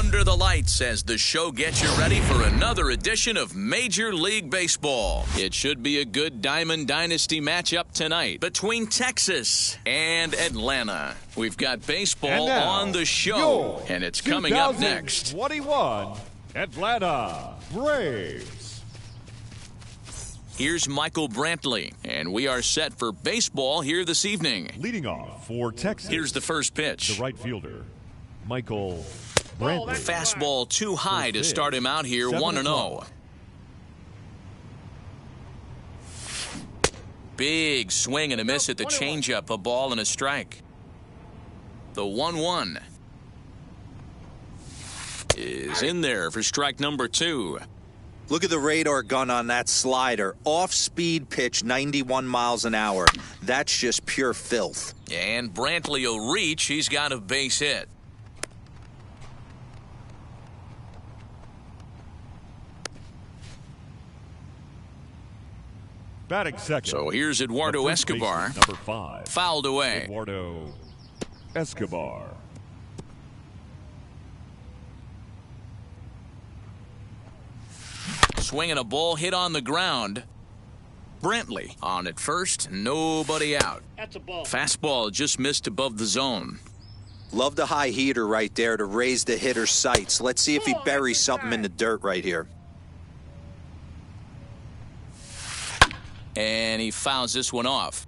under the lights as the show gets you ready for another edition of Major League Baseball. It should be a good Diamond Dynasty matchup tonight between Texas and Atlanta. We've got baseball on the show, and it's coming up next. 2021 Atlanta Braves. Here's Michael Brantley, and we are set for baseball here this evening. Leading off for Texas. Here's the first pitch. The right fielder, Michael Brantley. Fastball too high to start him out here, 1-0. Big swing and a miss at the changeup, a ball and a strike. The 1-1 is in there for strike number 2. Look at the radar gun on that slider. Off-speed pitch, 91 miles an hour. That's just pure filth. And Brantley will reach. He's got a base hit. Batting second. So here's Eduardo Escobar. Number 5. Fouled away. Eduardo Escobar. Swinging a ball hit on the ground. Brantley on at first, nobody out. That's a ball. Fastball just missed above the zone. Love the high heater right there to raise the hitter's sights. Let's see if he buries something in the dirt right here. And he fouls this one off.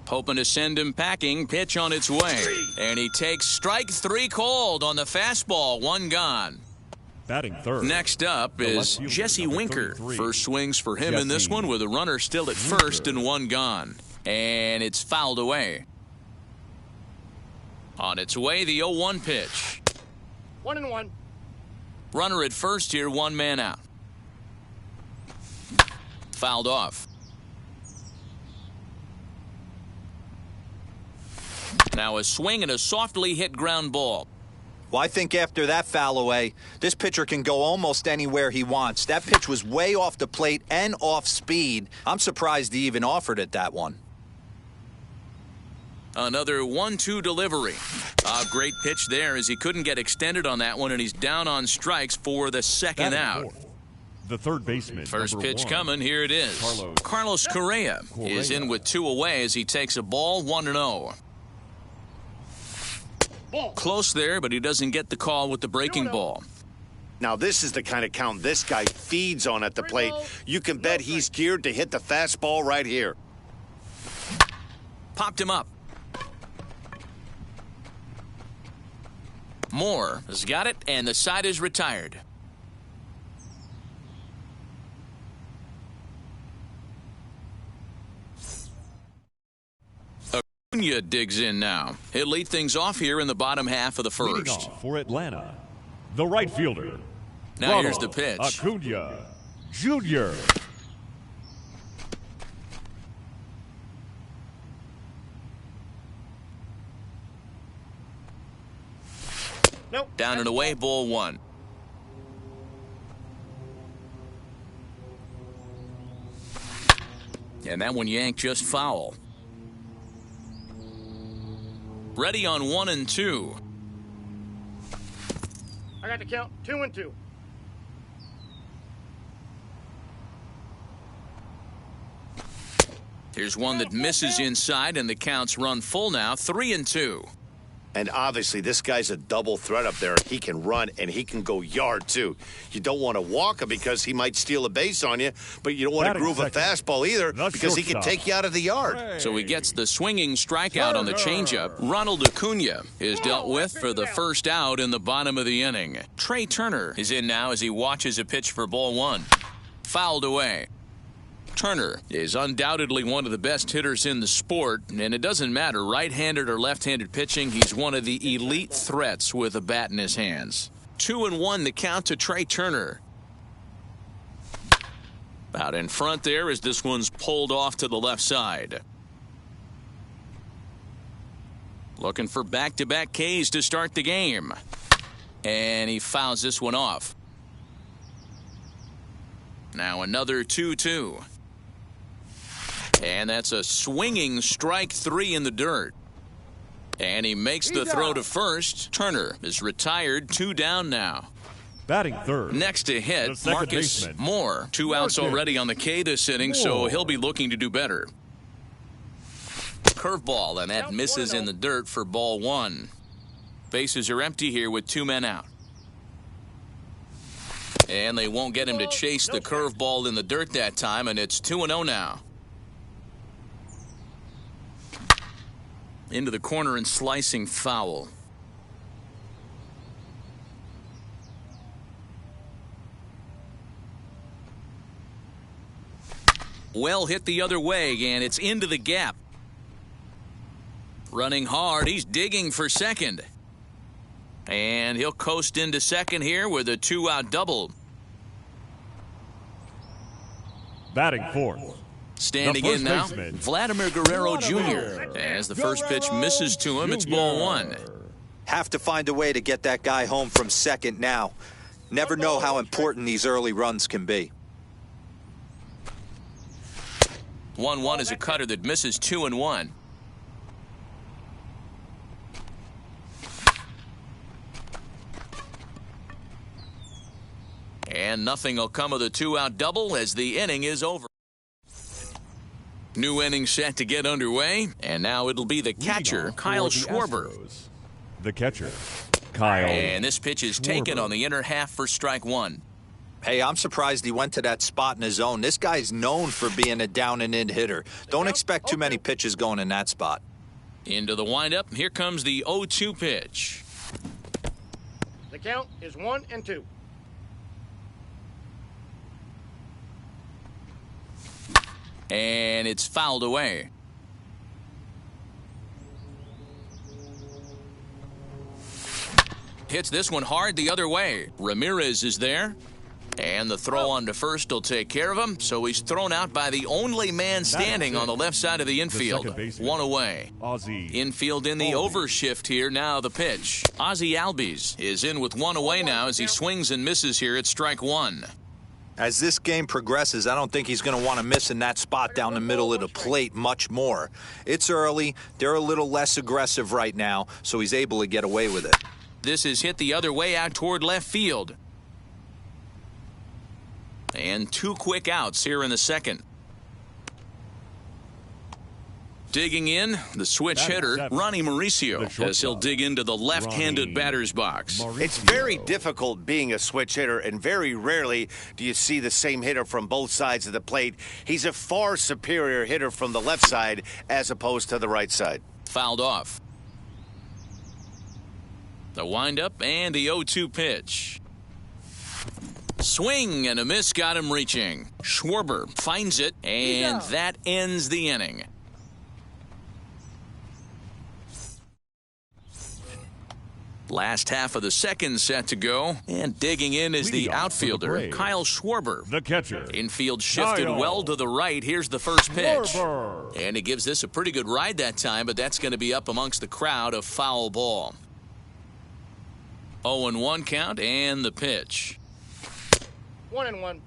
Hoping to send him packing. Pitch on its way. And he takes strike 3 called on the fastball. 1 gone. Batting third. Next up is Jesse Winker. First swings for him in this one with a runner still at first and 1 gone. And it's fouled away. On its way, the 0-1 pitch. 1-1. Runner at first here, 1 man out. Fouled off. Now a swing and a softly hit ground ball. Well, I think after that foul away, this pitcher can go almost anywhere he wants. That pitch was way off the plate and off speed. I'm surprised he even offered it that one. Another 1-2 delivery. A great pitch there as he couldn't get extended on that one, and he's down on strikes for the second out. Fourth. The third baseman. First pitch 1. coming. Here it is. Carlos Correa is in with 2 away as he takes a ball, 1-0. Close there, but he doesn't get the call with the breaking ball. Now, this is the kind of count this guy feeds on at the plate. You can bet he's geared to hit the fastball right here. Popped him up. Moore has got it, and the side is retired. Acuna digs in now. He'll lead things off here in the bottom half of the Leading first. off for Atlanta, the right fielder. Now here's the pitch. Acuna Jr. Nope. Down and away, ball 1. And that one yanked just foul. Ready on 1 and 2. I got the count. 2-2. Here's one that misses inside, and the count's run full now, 3 and 2. And obviously, this guy's a double threat up there. He can run, and he can go yard, too. You don't want to walk him because he might steal a base on you, but you don't want to groove a fastball either because he can take you out of the yard. So he gets the swinging strikeout on the changeup. Ronald Acuna is dealt with for the first out in the bottom of the inning. Trey Turner is in now as he watches a pitch for ball 1. Fouled away. Turner is undoubtedly one of the best hitters in the sport, and it doesn't matter right-handed or left-handed pitching, he's one of the elite threats with a bat in his hands. 2-1 the count to Trey Turner. Out in front there as this one's pulled off to the left side. Looking for back-to-back Ks to start the game. And he fouls this one off. Now another 2-2. And that's a swinging strike 3 in the dirt. And he makes the throw to first. Turner is retired, 2 down now. Batting third. Next to the hit, second Marcus baseman. Moore. 2 outs Marcus already on the K this inning, so Moore. he'll be looking to do better. Curveball, and that misses in the dirt for ball 1. Bases are empty here with 2 men out. And they won't get him to chase the curveball in the dirt that time, and it's 2-0 now. Into the corner and slicing foul. Well hit the other way, and it's into the gap. Running hard, he's digging for second. And he'll coast into second here with a 2-out double. Batting fourth. Standing The in now, first baseman. Vladimir Guerrero Jr. As the first pitch misses to him, it's ball 1. Have to find a way to get that guy home from second now. Never know how important these early runs can be. 1-1 is a cutter that misses 2-1. And nothing will come of the 2-out double as the inning is over. New inning set to get underway, and now it'll be the catcher, Leading off Kyle for the Schwarber. Astros, the catcher, Kyle. And this pitch is taken on the inner half for strike 1. Hey, I'm surprised he went to that spot in his zone. This guy's known for being a down-and-in hitter. Don't expect too many pitches going in that spot. Into the windup, here comes the 0-2 pitch. The count is 1-2. And it's fouled away. Hits this one hard the other way. Ramirez is there. And the throw on to first will take care of him. So he's thrown out by the only man standing on the left side of the infield. second baseman. 1 away. Ozzie. Infield in the overshift here. Now the pitch. Ozzie Albies is in with 1 away now as he swings and misses here at strike 1. As this game progresses, I don't think he's going to want to miss in that spot down the middle of the plate much more. It's early. They're a little less aggressive right now, so he's able to get away with it. This is hit the other way out toward left field. And 2 quick outs here in the second. Digging in, the switch hitter, Ronnie Mauricio, as he'll dig into the left-handed batter's box. It's very difficult being a switch hitter, and very rarely do you see the same hitter from both sides of the plate. He's a far superior hitter from the left side as opposed to the right side. Fouled off. The windup and the 0-2 pitch. Swing and a miss got him reaching. Schwarber finds it, and that ends the inning. Last half of the second set to go, and digging in is the Leading off for the outfielder, Braves, Kyle Schwarber. the catcher, Infield shifted Kyle well to the right. Here's the first pitch. Schwarber. And he gives this a pretty good ride that time, but that's going to be up amongst the crowd, a foul ball. 0-1 count and the pitch. 1-1.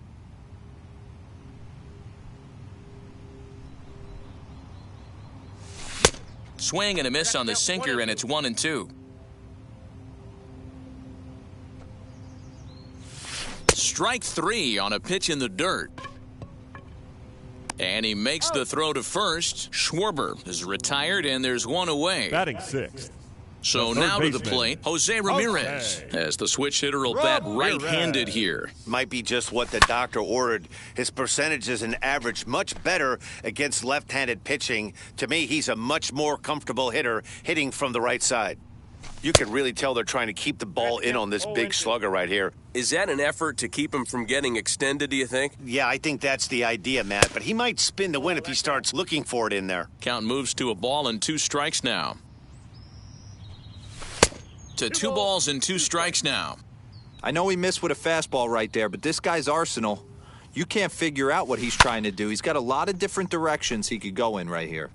Swing and a miss on the sinker, and it's 1-2. Strike 3 on a pitch in the dirt. And he makes the throw to first. Schwarber is retired, and there's 1 away. Batting sixth. So the now third to the baseman, plate, Jose Ramirez. Jose. As the switch hitter will bat Ramirez. right-handed here. Might be just what the doctor ordered. His percentages and average much better against left-handed pitching. To me, he's a much more comfortable hitter hitting from the right side. You can really tell they're trying to keep the ball in on this big slugger right here. Is that an effort to keep him from getting extended, do you think? Yeah, I think that's the idea, Matt. But he might spin the win if he starts looking for it in there. Count moves to a ball and 2 strikes now. To 2 balls and 2 strikes now. I know he missed with a fastball right there, but this guy's arsenal, you can't figure out what he's trying to do. He's got a lot of different directions he could go in right here.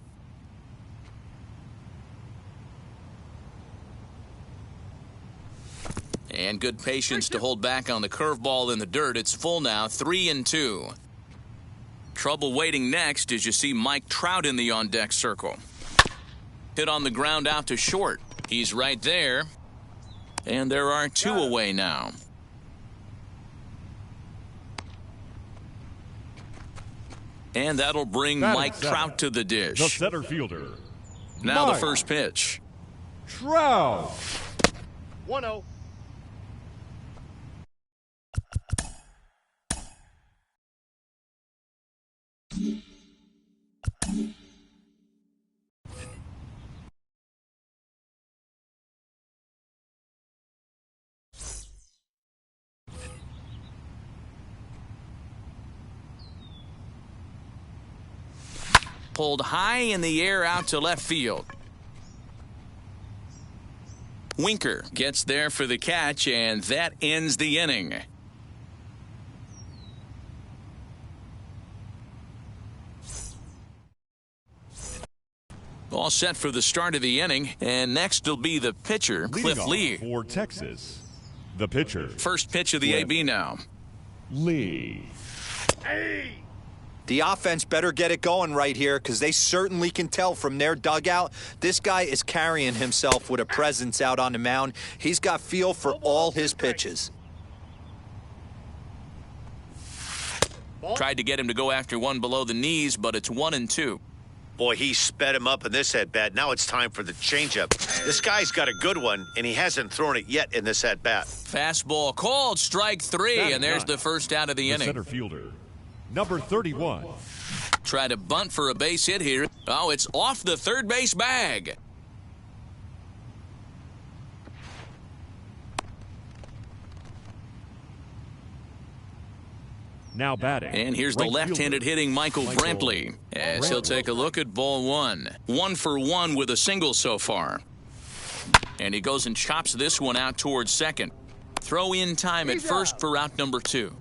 And good patience to hold back on the curveball in the dirt. It's full now, 3-2. Trouble waiting next as you see Mike Trout in the on-deck circle. Hit on the ground out to short. He's right there. And there are 2 away now. And that'll bring Mike Trout to the dish. The center fielder. Now Mike the first pitch. Trout. 1-0. Pulled high in the air out to left field. Winker gets there for the catch, and that ends the inning. All set for the start of the inning, and next will be the pitcher, Cliff Lee. For Texas, the pitcher. First pitch of the AB now. Lee. The offense better get it going right here because they certainly can tell from their dugout. This guy is carrying himself with a presence out on the mound. He's got feel for all his pitches. Tried to get him to go after one below the knees, but it's 1-2. Boy, he sped him up in this at-bat. Now it's time for the changeup. This guy's got a good one, and he hasn't thrown it yet in this at-bat. Fastball called, strike 3, and there's the first out of the inning. Center fielder, number 31. Try to bunt for a base hit here. Oh, it's off the third base bag. Now batting. And here's the right left-handed fielder, hitting Michael Brantley, as he'll take a look at ball 1. 1 for 1 with a single so far. And he goes and chops this one out towards second. Throw in time at first for out number 2.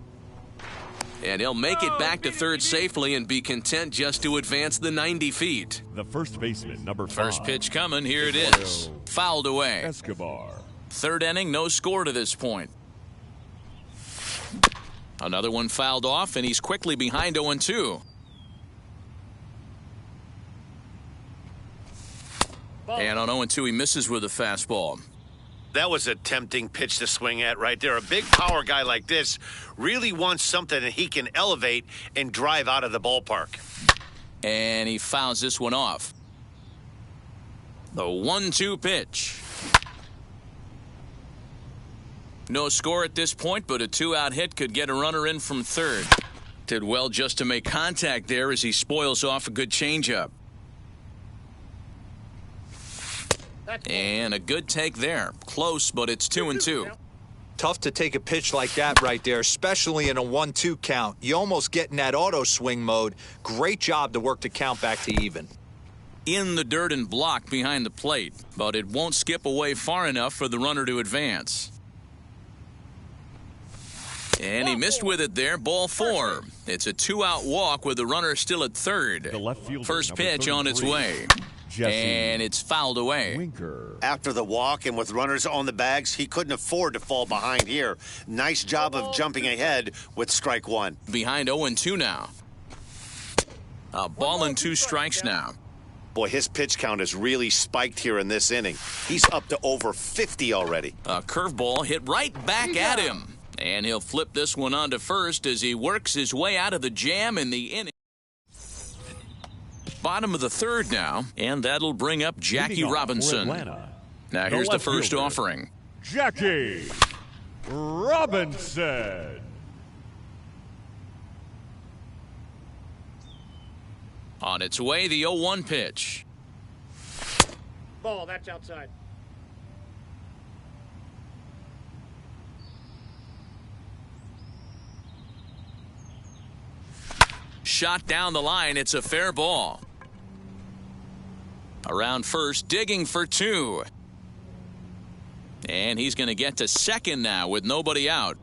And he'll make it back to third safely and be content just to advance the 90 feet. The first baseman, number 5. First pitch coming. Here it is. Fouled away. Escobar. Third inning, no score to this point. Another one fouled off, and he's quickly behind 0-2. And on 0-2, he misses with a fastball. That was a tempting pitch to swing at right there. A big power guy like this really wants something that he can elevate and drive out of the ballpark. And he fouls this one off. The 1-2 pitch. No score at this point, but a 2-out hit could get a runner in from third. Did well just to make contact there as he spoils off a good changeup. And a good take there. Close, but it's 2-2. Tough to take a pitch like that right there, especially in a 1-2 count. You almost get in that auto swing mode. Great job to work the count back to even. In the dirt and blocked behind the plate, but it won't skip away far enough for the runner to advance. And he missed with it there, ball 4. It's a 2-out walk with the runner still at third. The left fielder, First pitch on its way. And it's fouled away. Winker. After the walk and with runners on the bags, he couldn't afford to fall behind here. Nice job of jumping ahead with strike 1. Behind 0-2 now. A ball and 2 strikes now. Boy, his pitch count has really spiked here in this inning. He's up to over 50 already. A curveball hit right back at him. And he'll flip this one onto first as he works his way out of the jam in the inning. Bottom of the third now, and that'll bring up Jackie Robinson. Now here's the first offering. Jackie Robinson. On its way, the 0-1 pitch. Ball, that's outside. Shot down the line, it's a fair ball. Around first, digging for 2. And he's going to get to second now with nobody out.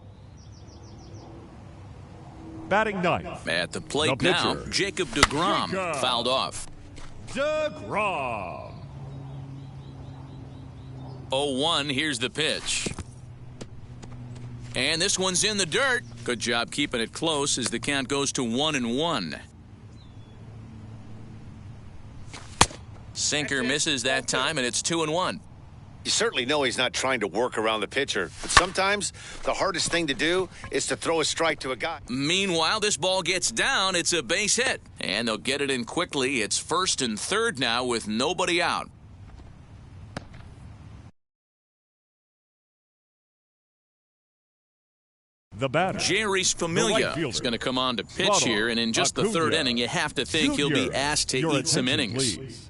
Batting ninth. At the plate now, Jacob deGrom fouled off. deGrom. 0-1, here's the pitch. And this one's in the dirt. Good job keeping it close as the count goes to 1-1. sinker misses that time, and it's 2-1. You certainly know he's not trying to work around the pitcher, but sometimes the hardest thing to do is to throw a strike to a guy. Meanwhile, this ball gets down. It's a base hit, and they'll get it in quickly. It's 1st and 3rd now with nobody out. The batter, Jeurys Familia is going to come on to pitch here, and in just the 3rd inning, you have to think he'll be asked to eat some innings. Please.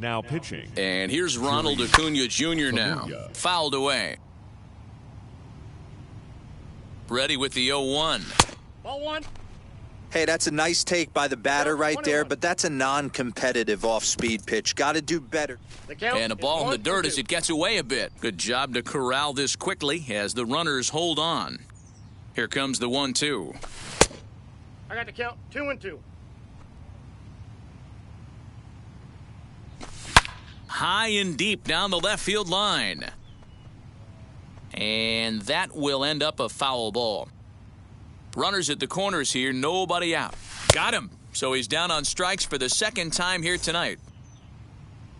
Now pitching. And here's Ronald Acuna Jr. now, fouled away. Ready with the 0-1. Ball 1. Hey, that's a nice take by the batter right there, but that's a non-competitive off-speed pitch. Got to do better. And a ball in the dirt as it gets away a bit. Good job to corral this quickly as the runners hold on. Here comes the 1-2. I got the count. 2-2. High and deep down the left field line. And that will end up a foul ball. Runners at the corners here, nobody out. Got him. So he's down on strikes for the 2nd time here tonight.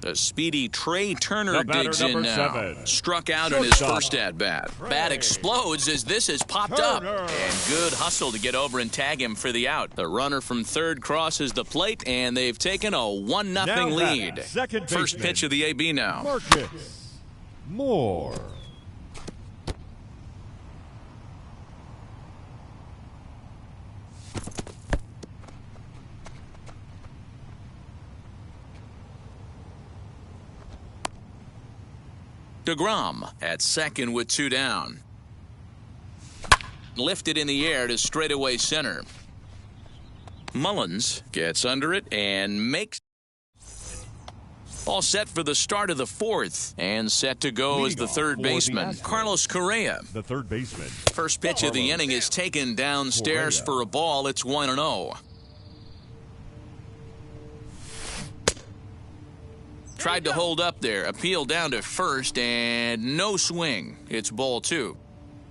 The speedy Trey Turner digs in now. 7. Struck out in his first at-bat. Bat explodes as this has popped up. And good hustle to get over and tag him for the out. The runner from 3rd crosses the plate, and they've taken a 1-0 lead. First pitch of the AB now. Marcus Moore. DeGrom at 2nd with 2 down. Lifted in the air to straightaway center. Mullins gets under it and makes. All set for the start of the 4th. And set to go as the 3rd baseman, Carlos Correa. The 3rd baseman. First pitch of the inning is taken downstairs for a ball. It's 1-0. Tried to hold up there. Appeal down to 1st, and no swing. It's ball 2.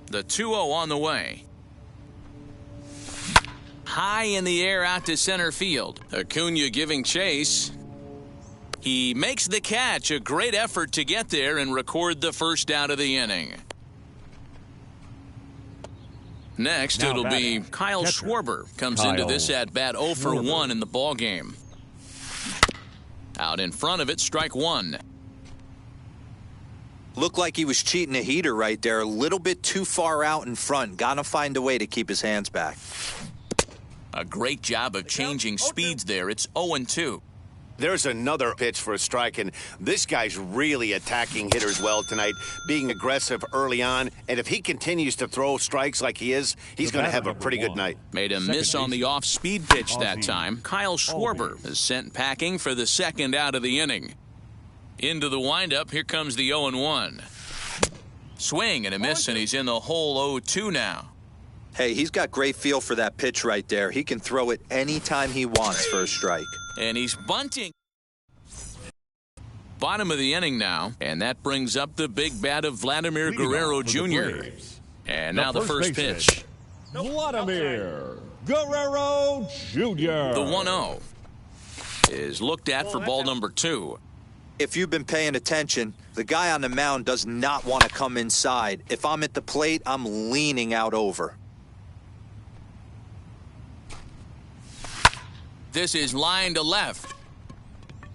The 2-0 on the way. High in the air out to center field. Acuna giving chase. He makes the catch. A great effort to get there and record the 1st out of the inning. Next, it'll be Kyle Schwarber. Comes into this at-bat 0 for 1 in the ballgame. Out in front of it, strike 1. Looked like he was cheating a heater right there. A little bit too far out in front. Got to find a way to keep his hands back. A great job of changing speeds there. It's 0-2. There's another pitch for a strike, and this guy's really attacking hitters well tonight, being aggressive early on. And if he continues to throw strikes like he is, he's going to have a pretty good night. Made a miss on the off-speed pitch that time. Kyle Schwarber is sent packing for the 2nd out of the inning. Into the windup, here comes the 0-1. Swing and a miss, and he's in the hole 0-2 now. Hey, he's got great feel for that pitch right there. He can throw it anytime he wants for a strike. And he's bunting. Bottom of the inning now, and that brings up the big bat of Vladimir Guerrero Jr. And now the first pitch. Vladimir Guerrero Jr. The 1-0 is looked at for ball number 2. If you've been paying attention, the guy on the mound does not want to come inside. If I'm at the plate, I'm leaning out over. This is line to left.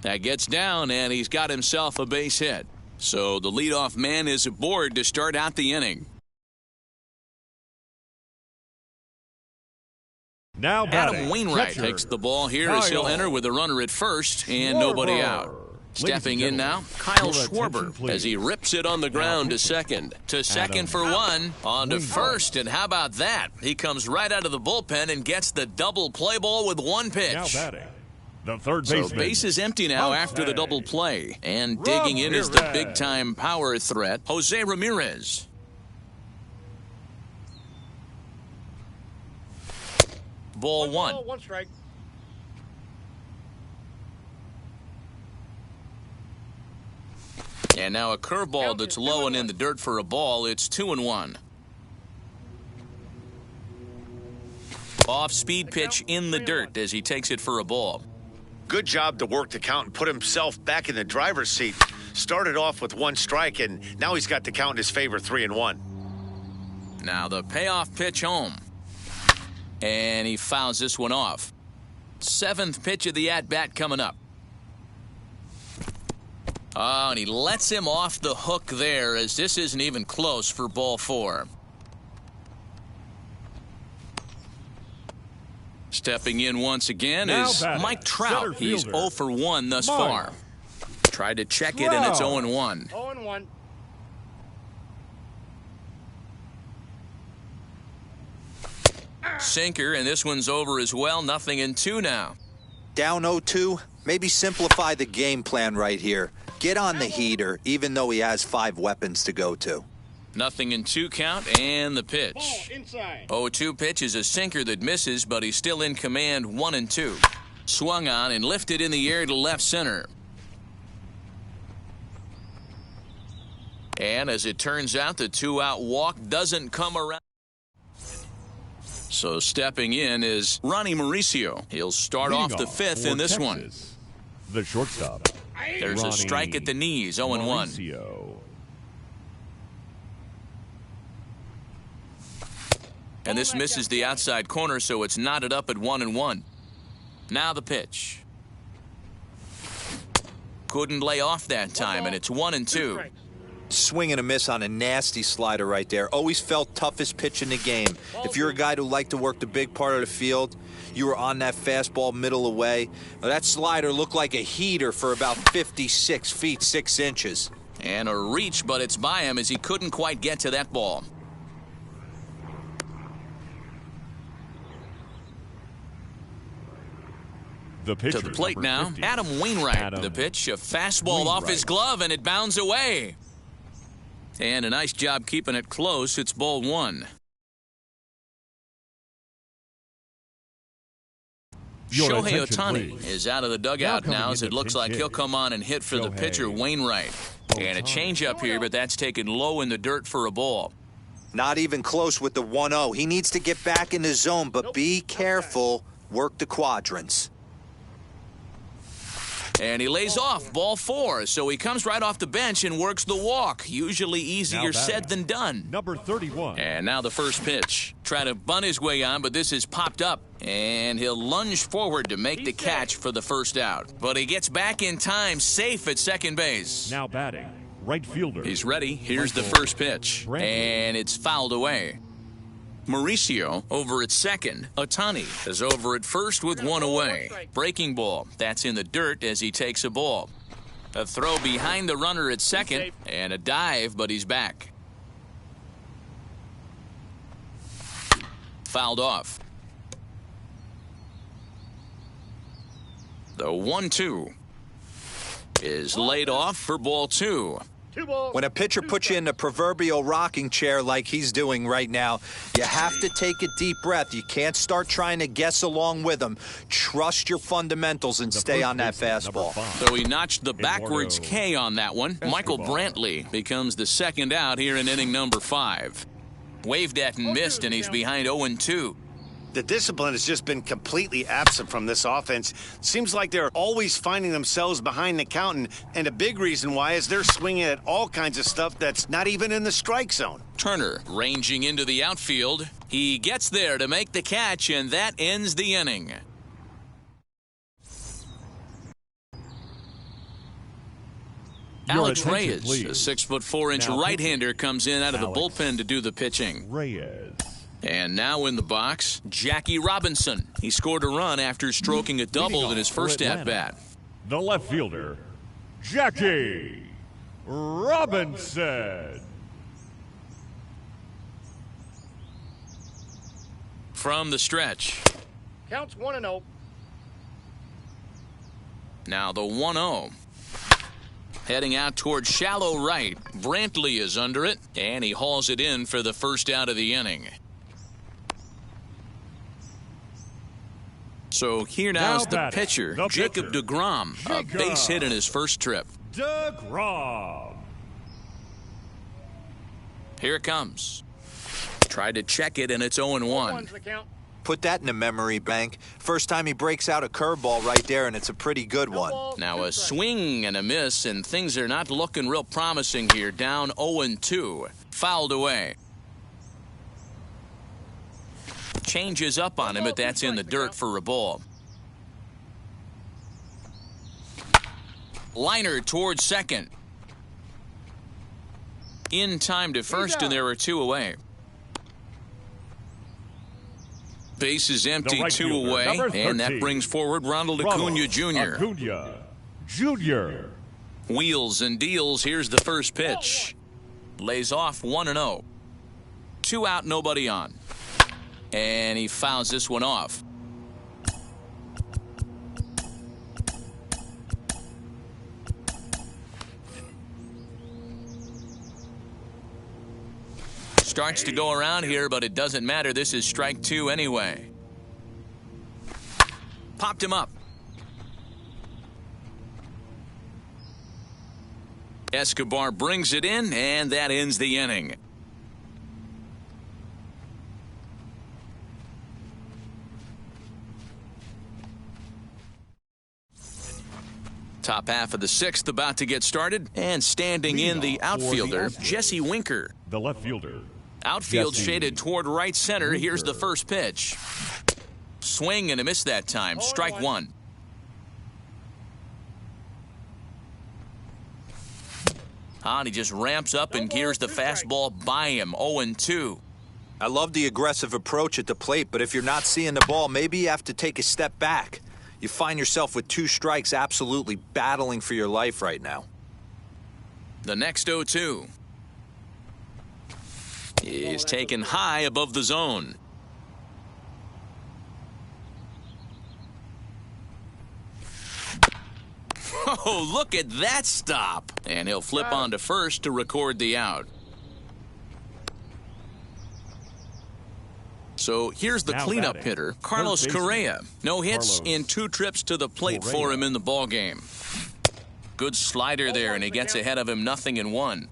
That gets down, and he's got himself a base hit. So the leadoff man is aboard to start out the inning. Now Adam Wainwright takes the ball here as he'll enter with a runner at 1st and nobody out. Stepping in now, Kyle Schwarber as he rips it on the ground to 2nd. To 2nd for 1, on to 1st, and how about that? He comes right out of the bullpen and gets the double play ball with 1 pitch. Now batting, the 3rd baseman. So base is empty now after the double play. And digging in is the big-time power threat, Jose Ramirez. Ball 1. 1 strike. And now a curveball that's low and in the dirt for a ball. It's 2-1. Off-speed pitch in the dirt as he takes it for a ball. good job to work the count and put himself back in the driver's seat. Started off with 1 strike, and now he's got the count in his favor, 3-1. Now the payoff pitch home. And he fouls this one off. 7th pitch of the at-bat coming up. Oh, and he lets him off the hook there, as this isn't even close for ball 4. Stepping in once again Now is batting, Mike Trout. center He's fielder, 0 for 1 thus Mike far. Tried to check it, and it's 0-1. 0-1. Sinker, and this one's over as well. 0-2 now. Down 0-2, maybe simplify the game plan right here. Get on the heater, even though he has 5 weapons to go to. 0-2 count, and the Ball pitch. inside. 0-2 pitch is a sinker that misses, but he's still in command. 1-2. Swung on and lifted in the air to left center. And as it turns out, the 2-out walk doesn't come around. So stepping in is Ronnie Mauricio. He'll start off the 5th in this one. The shortstop. There's a Ronnie strike at the knees, 0-1. Mauricio. And this misses the outside corner, so it's knotted up at 1-1. Now the pitch. Couldn't lay off that time, and it's 1-2. Swing and a miss on a nasty slider right there. Always felt toughest pitch in the game. If you're a guy who liked to work the big part of the field, you were on that fastball middle away. Well, that slider looked like a heater for about 56 feet, 6 inches. And a reach, but it's by him as he couldn't quite get to that ball. The pitcher, To the plate number now, 50. Adam Wainwright. Adam The pitch, a fastball off his Wainwright. glove, and it bounds away. And a nice job keeping it close. It's ball 1. Your Shohei attention, Ohtani please. is out of the dugout Now now, coming as in it to looks pinch like hit. he'll come on and hit for the Shohei pitcher, Wainwright. And a Ohtani. change-up here, but that's taken low in the dirt for a ball. Not even close with the 1-0. He needs to get back in the zone, but be careful. Work the quadrants. And he lays off ball 4, so he comes right off the bench and works the walk. Usually easier Now said batting, than done. Number 31. And now the first pitch. Try to bunt his way on, but this is popped up. And he'll lunge forward to make the catch for the first out. But he gets back in time, safe at second base. Now batting, right fielder. He's ready. Here's the Michael first pitch. Brantley. And it's fouled away. Mauricio over at second. Ohtani is over at first with 1 away. Breaking ball. That's in the dirt as he takes a ball. A throw behind the runner at second. And a dive, but he's back. Fouled off. The 1-2 is laid off for ball 2. 2 balls. When a pitcher puts you in the proverbial rocking chair like he's doing right now, you have to take a deep breath. You can't start trying to guess along with him. Trust your fundamentals and stay on that fastball. So he notched the backwards K on that one. Michael Brantley becomes the second out here in inning number 5. Waved at and missed, and he's behind 0-2. The discipline has just been completely absent from this offense. Seems like they're always finding themselves behind the count, and a big reason why is they're swinging at all kinds of stuff that's not even in the strike zone. Turner ranging into the outfield. He gets there to make the catch, and that ends the inning. Your Alex attention, Reyes, please. a 6'4" Now right-hander, comes in out of the Alex bullpen to do the pitching. Reyes. And now in the box, Jackie Robinson. He scored a run after stroking a double in his first at-bat. The left fielder, Jackie Robinson. From the stretch. Counts 1-0. Now the 1-0. Heading out towards shallow right. Brantley is under it, and he hauls it in for the first out of the inning. So here now's the batting, pitcher, the Jacob pitcher, deGrom, a Jacob base hit in his first trip. DeGrom. Here it comes. Tried to check it, and it's 0-1. 1's the count. Put that in the memory bank. First time he breaks out a curveball right there, and it's a pretty good one. Now a swing and a miss, and things are not looking real promising here. Down 0-2. Fouled away. Changes up on him, but that's in the dirt for a ball. Liner towards second. In time to first, and there are 2 away. Base is empty, 2 away, and that brings forward Ronald Acuna Jr. Acuna Jr. Wheels and deals. Here's the first pitch. Lays off 1-0. 2 out, nobody on. And he fouls this one off. Starts to go around here, but it doesn't matter. This is strike 2 anyway. Popped him up. Escobar brings it in, and that ends the inning. Top half of the 6th about to get started, and standing in the outfielder, Jesse Winker. The left fielder. Outfield Jesse shaded toward right center. Winker. Here's the first pitch. Swing and a miss that time. Strike 1. And he just ramps up and gears the fastball by him. 0-2. I love the aggressive approach at the plate, but if you're not seeing the ball, maybe you have to take a step back. You find yourself with 2 strikes, absolutely battling for your life right now. The next 0-2 is taken high above the zone. Oh, look at that stop. And he'll flip on to first to record the out. So here's the Now cleanup batting, hitter, Carlos third baseman. Correa. No hits Carlos in 2 trips to the plate for Correa. him in the ballgame. Good slider there, and he gets ahead of him 0-1.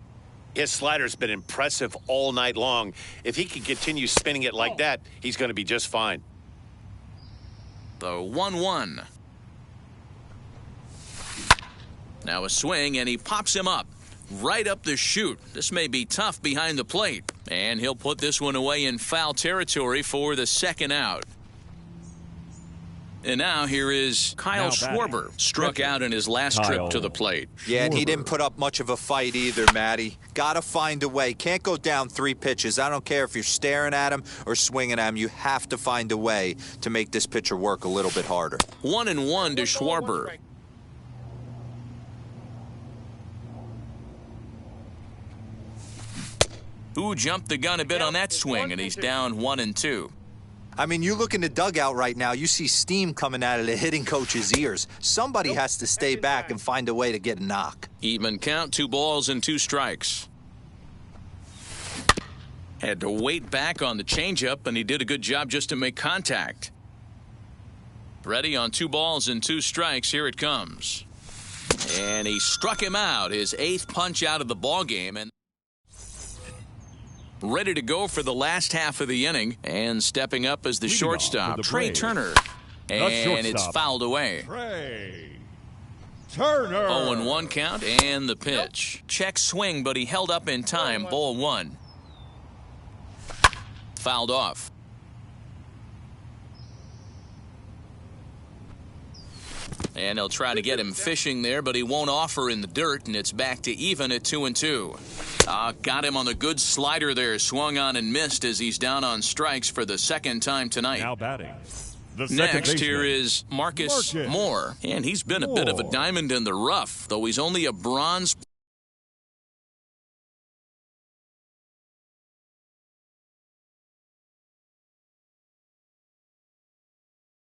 His slider's been impressive all night long. If he can continue spinning it like that, he's going to be just fine. The 1-1. Now a swing, and he pops him up. Right up the chute. This may be tough behind the plate. And he'll put this one away in foul territory for the second out. And now here is Kyle Now batting. Schwarber. Struck out in his last Kyle trip to the plate. Yeah, and he Schwarber. didn't put up much of a fight either, Matty. Gotta find a way. Can't go down 3 pitches. I don't care if you're staring at him or swinging at him. You have to find a way to make this pitcher work a little bit harder. 1-1 to Schwarber. Who jumped the gun a bit on that swing, and he's down 1-2. I mean, you look in the dugout right now, you see steam coming out of the hitting coach's ears. Somebody has to stay back and find a way to get a knock. Even count, 2 balls and 2 strikes. Had to wait back on the changeup, and he did a good job just to make contact. Ready on 2 balls and 2 strikes. Here it comes. And he struck him out, his 8th punch out of the ballgame, and ready to go for the last half of the inning. And stepping up as the Leading shortstop, off for the Trey Braves. Turner. The And it's shortstop, fouled away. Trey Turner. 0-1 count, and the pitch. Check swing, but he held up in time. Ball 1. Fouled off. And he'll try to get him fishing there, but he won't offer in the dirt, and it's back to even at 2-2. Got him on the good slider there. Swung on and missed as he's down on strikes for the 2nd time tonight. Now batting. The second Next baseman. here is Marcus Moore, and he's been a bit of a Moore. diamond in the rough, though he's only a bronze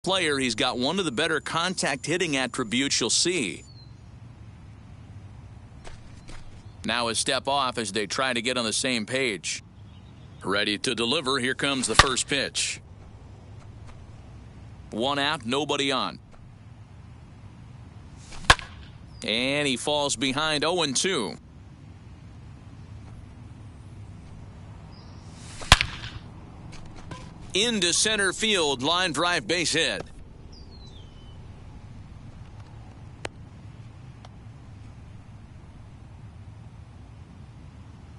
player. He's got one of the better contact hitting attributes you'll see. Now a step off as they try to get on the same page. Ready to deliver. Here comes the first pitch. 1 out, nobody on. And he falls behind 0-2. Into center field, line drive base hit.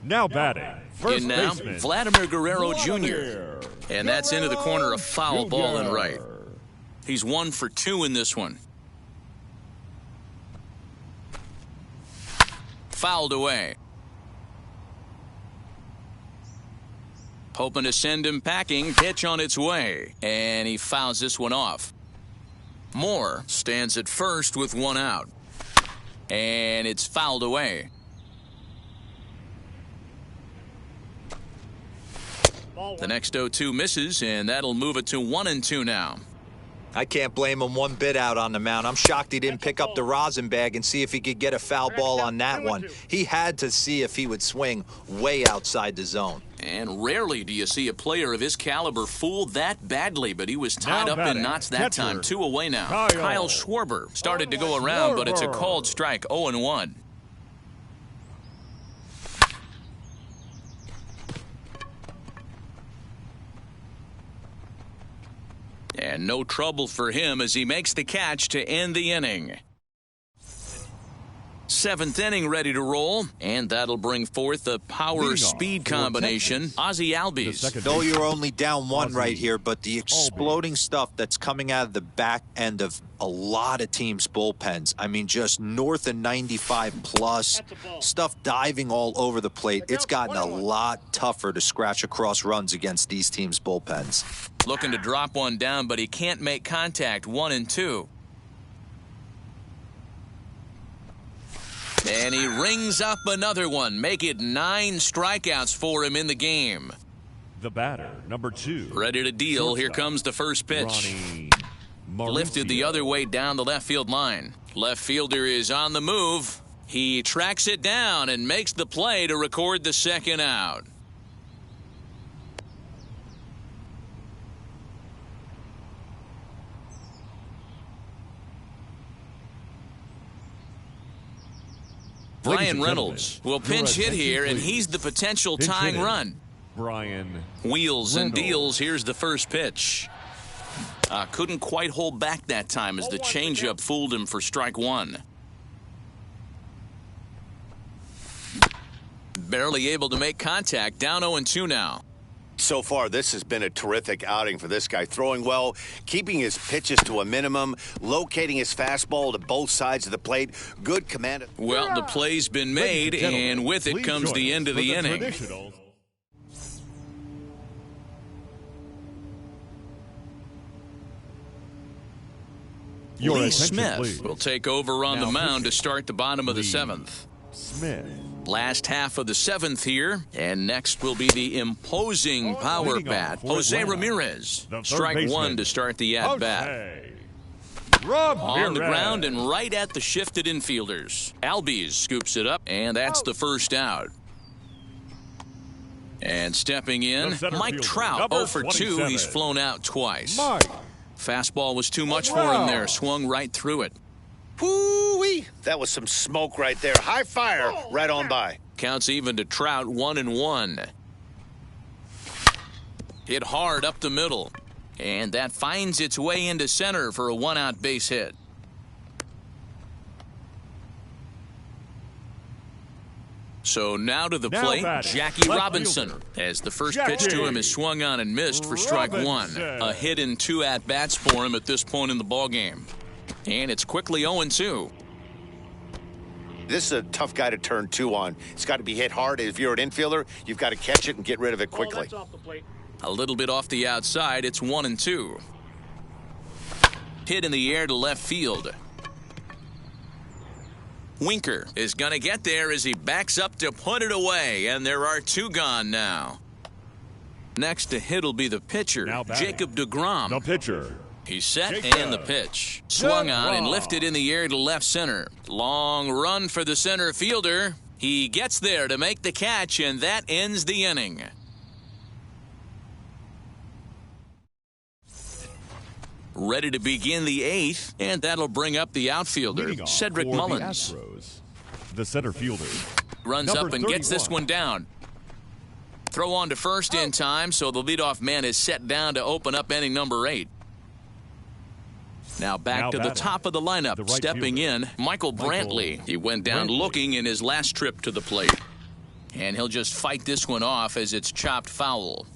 Now batting, first In now, baseman, Vladimir Guerrero Jr. Vladimir And that's into the corner, a foul Jr. ball and right. He's 1 for 2 in this one. Fouled away. Hoping to send him packing. Pitch on its way. And he fouls this one off. Moore stands at first with 1 out. And it's fouled away. The next 0-2 misses, and that'll move it to 1-2 now. I can't blame him one bit out on the mound. I'm shocked he didn't pick up the rosin bag and see if he could get a foul ball on that one. He had to see if he would swing way outside the zone. And rarely do you see a player of his caliber fooled that badly, but he was tied Now up in batting, knots that catcher, time. 2 away now. Kyle Schwarber started to go around, but it's a called strike. 0-1. And no trouble for him as he makes the catch to end the inning. 7th inning ready to roll, and that'll bring forth the power-speed combination, Ozzie Albies. Though you're only down 1 right here, but the exploding stuff that's coming out of the back end of a lot of teams' bullpens. I mean, just north of 95 plus, stuff diving all over the plate. It's gotten a lot tougher to scratch across runs against these teams' bullpens. Looking to drop one down, but he can't make contact. 1-2. And he rings up another one. Make it 9 strikeouts for him in the game. The batter, number 2. Ready to deal. Here comes the first pitch. Lifted the other way down the left field line. Left fielder is on the move. He tracks it down and makes the play to record the second out. Brian Reynolds will pinch hit here, and he's the potential tying run. Brian Wheels and deals. Here's the first pitch. Couldn't quite hold back that time as the changeup fooled him for strike 1. Barely able to make contact. Down 0-2 now. So far, this has been a terrific outing for this guy. Throwing well, keeping his pitches to a minimum, locating his fastball to both sides of the plate. Good command. Well, the play's been made, and with it comes the end of the inning. Lee Smith will take over on the mound to start the bottom of the 7th. Last half of the 7th here, and next will be the imposing power bat, Jose Ramirez. Strike 1 to start the at-bat. On the ground and right at the shifted infielders. Albies scoops it up, and that's the first out. And stepping in, Mike Trout, 0 for 2. He's flown out twice. Fastball was too much for him there. Swung right through it. Whoo-wee! That was some smoke right there. High fire right on by. Counts even to Trout, 1-1. Hit hard up the middle. And that finds its way into center for a 1-out base hit. So now to the plate, Jackie Robinson, as the first pitch to him is swung on and missed for strike 1. A hit in 2 at-bats for him at this point in the ballgame. And it's quickly 0-2. This is a tough guy to turn 2 on. It's got to be hit hard. If you're an infielder, you've got to catch it and get rid of it quickly. A little bit off the outside, it's 1-2. Hit in the air to left field. Winker is going to get there as he backs up to put it away, and there are 2 gone now. Next to hit will be the pitcher, Jacob deGrom. The pitcher. He's set, and the pitch. Swung on and lifted in the air to left center. Long run for the center fielder. He gets there to make the catch, and that ends the inning. Ready to begin the 8th, and that'll bring up the outfielder, Cedric Mullins. The center fielder. Runs up and gets this one down. Throw on to first in time, so the leadoff man is set down to open up inning number 8. Now back to the top of the lineup, stepping in, Michael Brantley. He went down looking in his last trip to the plate. And he'll just fight this one off as it's chopped foul.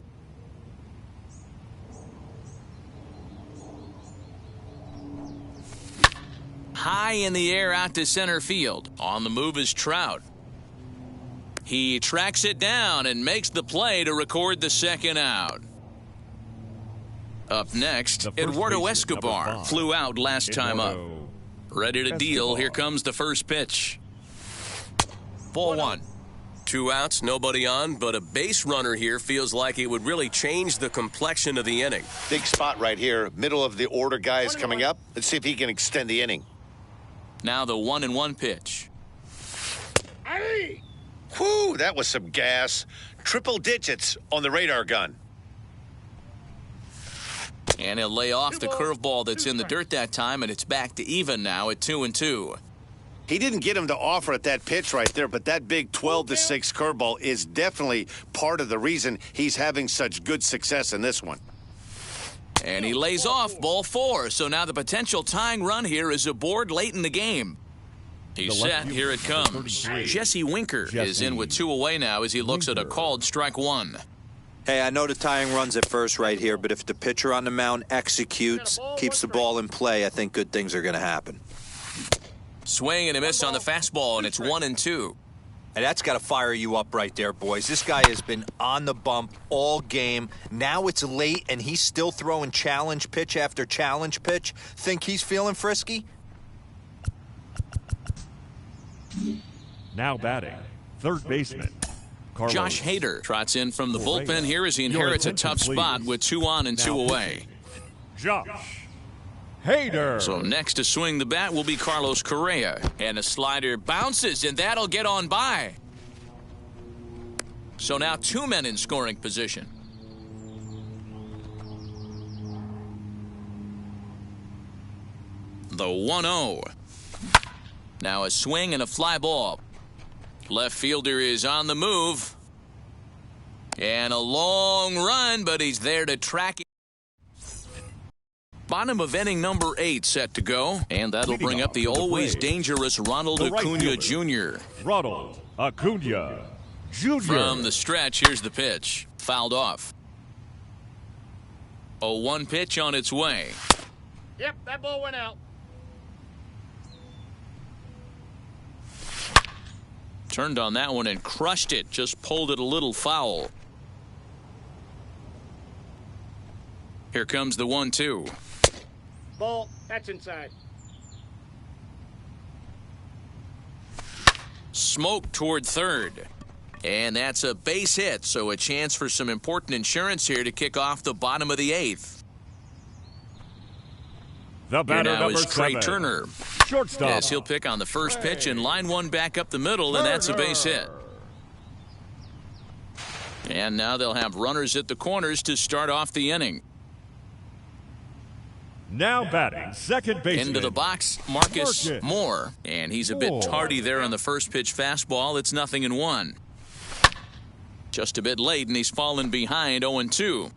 High in the air out to center field. On the move is Trout. He tracks it down and makes the play to record the second out. Up next, Eduardo Escobar flew out last time up. Ready to deal. Here comes the first pitch. Ball 1. 2 outs, nobody on, but a base runner here feels like it would really change the complexion of the inning. Big spot right here. Middle of the order guy is coming up. Let's see if he can extend the inning. Now the 1-1 pitch. Whew, that was some gas. Triple digits on the radar gun. And he'll lay off the curveball that's in the dirt that time, and it's back to even now at 2-2. He didn't get him to offer at that pitch right there, but that big 12-6 curveball is definitely part of the reason he's having such good success in this one. And he lays off ball 4, so now the potential tying run here is aboard late in the game. He's set. Here it comes. Jesse Winker is in with 2 away now as he looks at a called strike 1. Hey, I know the tying run's at first right here, but if the pitcher on the mound executes, keeps the ball in play, I think good things are going to happen. Swing and a miss on the fastball, and it's 1-2. And that's got to fire you up right there, boys. This guy has been on the bump all game. Now it's late, and he's still throwing challenge pitch after challenge pitch. Think he's feeling frisky? Now batting, third baseman, Carlos. Josh Hader trots in from the bullpen here as he inherits a tough spot with 2 on and 2 away. Josh Hader. So next to swing the bat will be Carlos Correa. And a slider bounces, and that'll get on by. So now 2 men in scoring position. The 1-0. Now a swing and a fly ball. Left fielder is on the move. And a long run, but he's there to track it. Bottom of inning number 8 set to go. And that'll bring up the always dangerous Ronald Acuna Jr. Ronald Acuna Jr. From the stretch, here's the pitch. Fouled off. 0-1 pitch on its way. Yep, that ball went out. Turned on that one and crushed it. Just pulled it a little foul. Here comes the 1-2. Ball, that's inside. Smoke toward third. And that's a base hit, so a chance for some important insurance here to kick off the bottom of the 8th. The batter here now number is Trey 7. Turner. Shortstop. Yes, he'll pick on the first pitch and line one back up the middle, and that's a base hit. And now they'll have runners at the corners to start off the inning. Now batting, second baseman. Into the box, Marcus Moore. And he's a bit tardy there on the first pitch fastball. It's 0-1. Just a bit late, and he's fallen behind 0-2.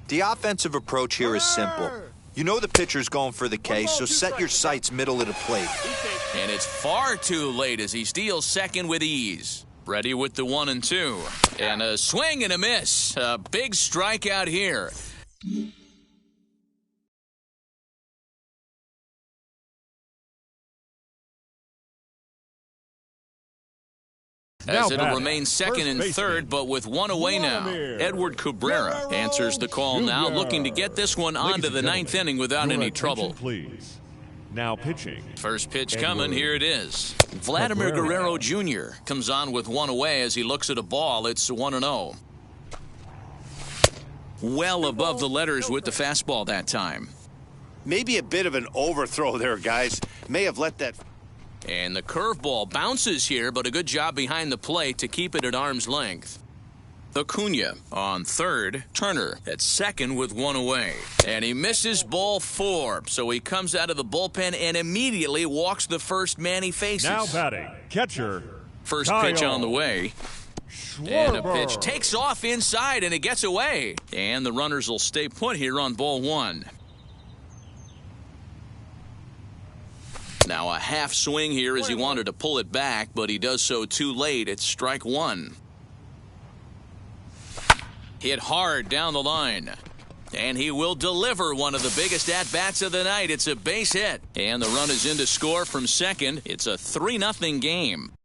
The offensive approach here is simple. You know the pitcher's going for the K, so set your sights middle of the plate. And it's far too late as he steals second with ease. Ready with the 1-2. And a swing and a miss. A big strikeout here. As it'll remain second and third, but with 1 away now. Edward Cabrera answers the call now, looking to get this one onto the 9th inning without any trouble. Please. Now pitching. First pitch coming, here it is. Vladimir Guerrero Jr. comes on with 1 away as he looks at a ball. It's 1-0. Well above the letters with the fastball that time. Maybe a bit of an overthrow there, guys. May have let that... And the curveball bounces here, but a good job behind the plate to keep it at arm's length. Acuna on third. Turner at second with 1 away. And he misses ball 4, so he comes out of the bullpen and immediately walks the first man he faces. Now batting, catcher. First Kyle. pitch on the way. And a pitch takes off inside, and it gets away. And the runners will stay put here on ball one. Now a half swing here as he wanted to pull it back, but he does so too late. It's strike one. Hit hard down the line. And he will deliver one of the biggest at-bats of the night. It's a base hit. And the run is in to score from second. It's a 3-0 game.